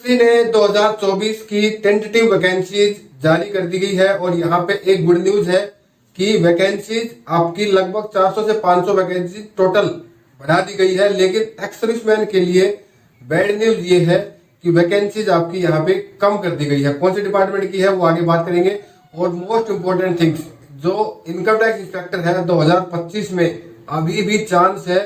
SSC ने 2024 की tentative vacancies जारी कर दी गई है और यहाँ पे एक गुड न्यूज है कि वैकेंसीज आपकी लगभग 400 से 500 वैकेंसी टोटल बढ़ा दी गई है। लेकिन एक्स सर्विसमैन के लिए बैड न्यूज ये है कि वैकेंसीज आपकी यहाँ पे कम कर दी गई है। कौन से डिपार्टमेंट की है वो आगे बात करेंगे। और मोस्ट इंपोर्टेंट थिंग्स, जो इनकम टैक्स इंस्पेक्टर है 2025 में अभी भी चांस है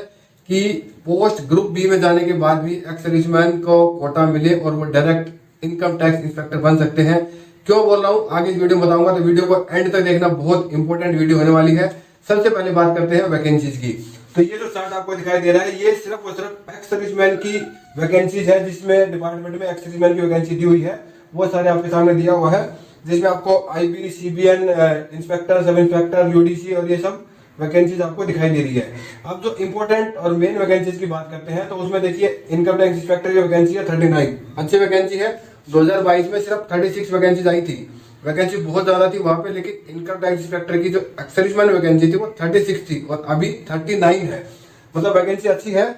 कि पोस्ट ग्रुप बी में जाने के बाद भी एक्स सर्विसमैन को कोटा मिले और वो डायरेक्ट इनकम टैक्स इंस्पेक्टर बन सकते हैं। क्यों बोल रहा हूँ आगे इस वीडियो में बताऊंगा, तो वीडियो को एंड तक देखना, बहुत इंपॉर्टेंट वीडियो होने वाली है। सबसे पहले बात करते हैं वैकेंसीज की। तो ये जो चार्ट आपको दिखाई दे रहा है ये सिर्फ और सिर्फ एक्स सर्विसमैन की वैकेंसीज है, जिसमें डिपार्टमेंट में एक्स सर्विसमैन की वैकेंसी दी हुई है। वो सारे आपके सामने दिया हुआ है, जिसमें आपको IB, CBN, inspector, sub inspector, UDC और ये सब वैकेंसीज आपको दिखाई दे रही है। अब जो इंपॉर्टेंट और मेन वैकेंसीज की बात करते हैं तो उसमें देखिए इनकम टैक्स इंस्पेक्टर की वैकेंसी है 39, अच्छी वैकेंसी है। 2022 में सिर्फ 36 वैकेंसीज आई थी, वैकेंसी बहुत ज्यादा थी वहां पे, लेकिन इनकम टैक्स इंस्पेक्टर की जो एक्स वैकेंसी थी वो 36 थी और अभी 39 है, मतलब वैकेंसी अच्छी है।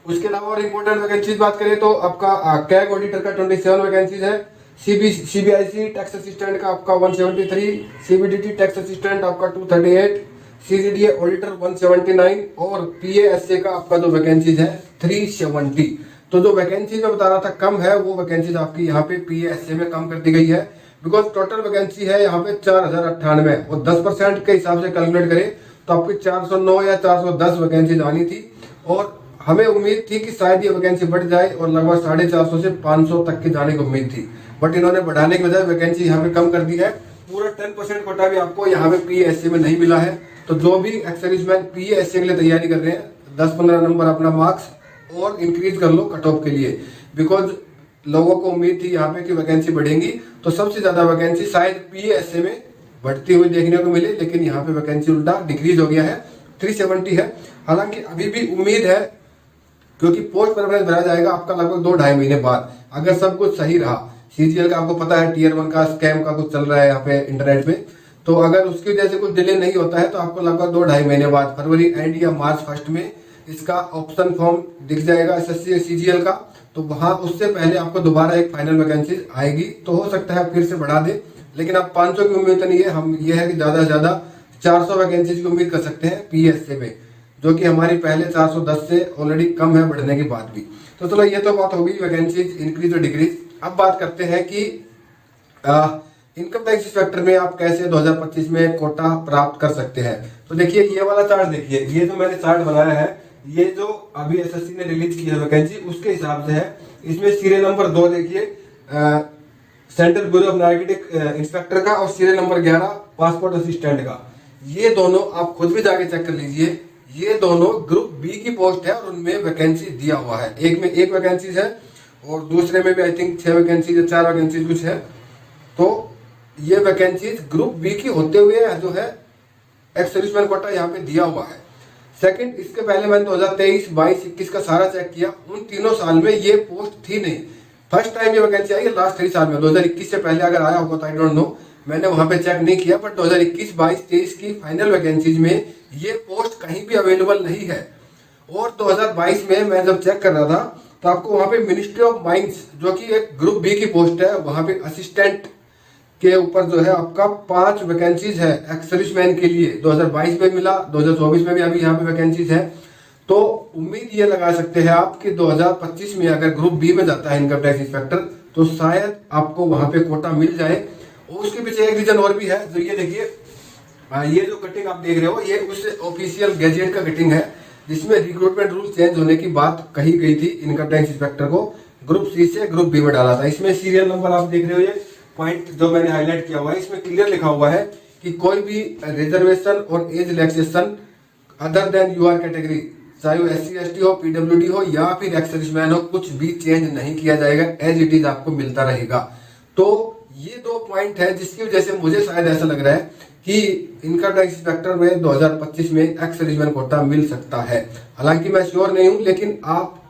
उसके अलावा और इम्पोर्टेंट वैकेंसीज बात करें तो आपका कैग ऑडिटर का 27 वैकेंसीज है, सीबीआईसी टैक्स असिस्टेंट का आपका 173, सीबीडीटी टैक्स असिस्टेंट आपका 238, सीजीडीए ऑडिटर 179 और पीएएसए का आपका जो वैकेंसीज है 370। तो जो वैकेंसीज में बता रहा था कम है, वो वैकेंसीज आपकी यहाँ पे पीएएसए में कम कर दी गई है। बिकॉज टोटल वैकेंसी है यहाँ पे 4098 और 10% के हिसाब से कैलकुलेट करें तो आपकी 409 या 410 वैकेंसीज आनी थी। और हमें उम्मीद थी कि शायद ये वैकेंसी बढ़ जाए और लगभग 450 से 500 तक के जाने की उम्मीद थी, बट इन्होंने बढ़ाने के बजाय वैकेंसी यहाँ पे कम कर दी है। पूरा 10% कोटा भी आपको यहाँ पे पीएससी में नहीं मिला है। तो जो भी एक्स सर्विसमैन पीएससी के लिए तैयारी कर रहे हैं 10-15 नंबर अपना मार्क्स और इंक्रीज कर लो कट ऑफ के लिए। बिकॉज लोगों को उम्मीद थी यहाँ पे कि वैकेंसी बढ़ेंगी, तो सबसे ज्यादा वैकेंसी शायद पीएससी में बढ़ती हुई देखने को मिले, लेकिन यहाँ पे वैकेंसी उल्टा डिक्रीज हो गया है, 370 है। हालांकि अभी भी उम्मीद है, क्योंकि पोस्ट प्रेफरेंस भरा जाएगा आपका लगभग 2-2.5 महीने बाद, अगर सब कुछ सही रहा। सीजीएल का आपको पता है टीयर 1 का स्कैम का कुछ चल रहा है यहाँ पे इंटरनेट पे, तो अगर उसकी वजह से कुछ डिले नहीं होता है तो आपको लगभग 2-2.5 महीने बाद फरवरी एंड या मार्च फर्स्ट में इसका ऑप्शन फॉर्म दिख जाएगा एसएससी सीजीएल का। तो वहां उससे पहले आपको दोबारा एक फाइनल वैकेंसी आएगी, तो हो सकता है फिर से बढ़ा दे, लेकिन अब 500 की उम्मीद तो नहीं है। हम ये है कि ज्यादा से ज्यादा 400 वैकेंसी की उम्मीद कर सकते हैं पीएससी में, जो कि हमारी पहले 410 से ऑलरेडी कम है बढ़ने के बाद भी। तो चलो ये तो बात होगी वैकेंसीज इंक्रीज और डिक्रीज। अब बात करते हैं कि इनकम टैक्स इंस्पेक्टर में आप कैसे 2025 में कोटा प्राप्त कर सकते हैं। तो देखिए ये वाला चार्ट देखिए, ये जो मैंने चार्ट बनाया है, ये जो अभी एसएससी ने रिलीज की है वैकेंसी उसके हिसाब से है। इसमें सीरियल नंबर 2 देखिए central bureau of narcotic inspector का, और सीरियल नंबर 11 पासपोर्ट असिस्टेंट का। ये दोनों आप खुद भी जाके चेक कर लीजिए, ये दोनों ग्रुप बी की पोस्ट है और उनमें वैकेंसी दिया हुआ है। एक में 1 वैकेंसी है और दूसरे में भी आई थिंक 6 वैकेंसी या 4 वैकेंसी कुछ है। तो ये वैकेंसीज ग्रुप बी की होते हुए जो है एक्स सर्विसमैन कोटा यहाँ पे दिया हुआ है। सेकंड, इसके पहले मैंने 2023, 22, 21 का सारा चेक किया, उन तीनों साल में ये पोस्ट थी नहीं। फर्स्ट टाइम ये वैकेंसी आई है लास्ट 3 साल में। 2021 से पहले अगर आया होगा तो आई डोंट नो, मैंने वहां पे चेक नहीं किया, बट 2021, 22, 23 की फाइनल वैकेंसीज में ये पोस्ट कहीं भी अवेलेबल नहीं है। और 2022 में मैं जब चेक कर रहा था तो आपको वहां पे मिनिस्ट्री ऑफ माइंस, जो कि एक ग्रुप बी की पोस्ट है, वहां पे असिस्टेंट के ऊपर जो है आपका 5 वैकेंसीज है एक्स सर्विसमैन के लिए। 2022 में मिला, 2024 में भी अभी यहाँ पे वैकेंसीज है। तो उम्मीद ये लगा सकते हैं आप कि 2025 में अगर ग्रुप बी में जाता है इनकम टैक्स इंस्पेक्टर तो शायद आपको वहां पे कोटा मिल जाए। और उसके पीछे एक रीजन और भी है, जो ये देखिए ये जो कटिंग आप देख रहे हो ये उस ऑफिशियल गैजेट का कटिंग है, जिसमें रिक्रूटमेंट रूल चेंज होने की बात कही गई थी इनकम टैक्स इंस्पेक्टर को ग्रुप सी से ग्रुप बी में डाला था। इसमें सीरियल नंबर आप देख रहे हो, ये पॉइंट जो मैंने हाईलाइट किया हुआ है, इसमें क्लियर लिखा हुआ है कि कोई भी रिजर्वेशन और age relaxation other than your category, चाहे वो SC ST हो, PWD हो या फिर एक्स सर्विसमैन हो, कुछ भी चेंज नहीं किया जाएगा, एज इट इज आपको मिलता रहेगा। तो ये 2 पॉइंट है जिसकी वजह से मुझे शायद ऐसा लग रहा है कि इनकम टैक्स इंस्पेक्टर में 2025 में एक्स सर्विसमैन कोटा मिल सकता है। हालांकि मैं श्योर नहीं हूं, लेकिन आप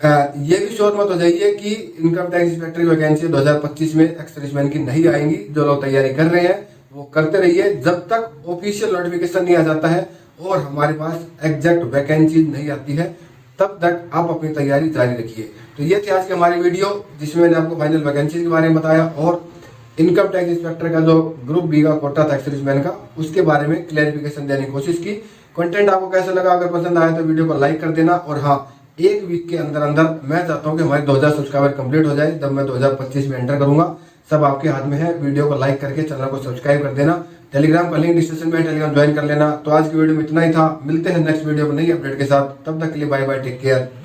ये भी श्योर मत हो जाइए कि इनकम टैक्स इंस्पेक्टर की वैकेंसी 2025 में एक्स सर्विसमैन की नहीं आएंगी। जो लोग तैयारी कर रहे हैं वो करते रहिए, जब तक ऑफिशियल नोटिफिकेशन नहीं आ जाता है और हमारे पास एग्जैक्ट वैकेंसी नहीं आती है तब तक आप अपनी तैयारी जारी रखिए। तो ये थी आज की हमारी वीडियो, जिसमें मैंने आपको फाइनल वैकेंसी के बारे में बताया और इनकम टैक्स इंस्पेक्टर का जो ग्रुप बी का कोटा था एक्सर्विसमैन का, उसके बारे में क्लैरिफिकेशन देने की कोशिश की। कंटेंट आपको कैसा लगा? अगर पसंद आया तो वीडियो को लाइक कर देना। और हाँ, एक वीक के अंदर अंदर मैं चाहता हूँ कि हमारे 2000 सब्सक्राइबर कंप्लीट हो जाए, तब मैं 2025 में एंटर करूंगा। सब आपके हाथ में है। वीडियो को लाइक करके चैनल को सब्सक्राइब कर देना। टेलीग्राम का लिंक डिस्क्रिप्शन में, टेलीग्राम ज्वाइन कर लेना। तो आज की वीडियो में इतना ही था। मिलते हैं नेक्स्ट वीडियो में नई अपडेट के साथ। तब तक के लिए बाय बाय, टेक केयर।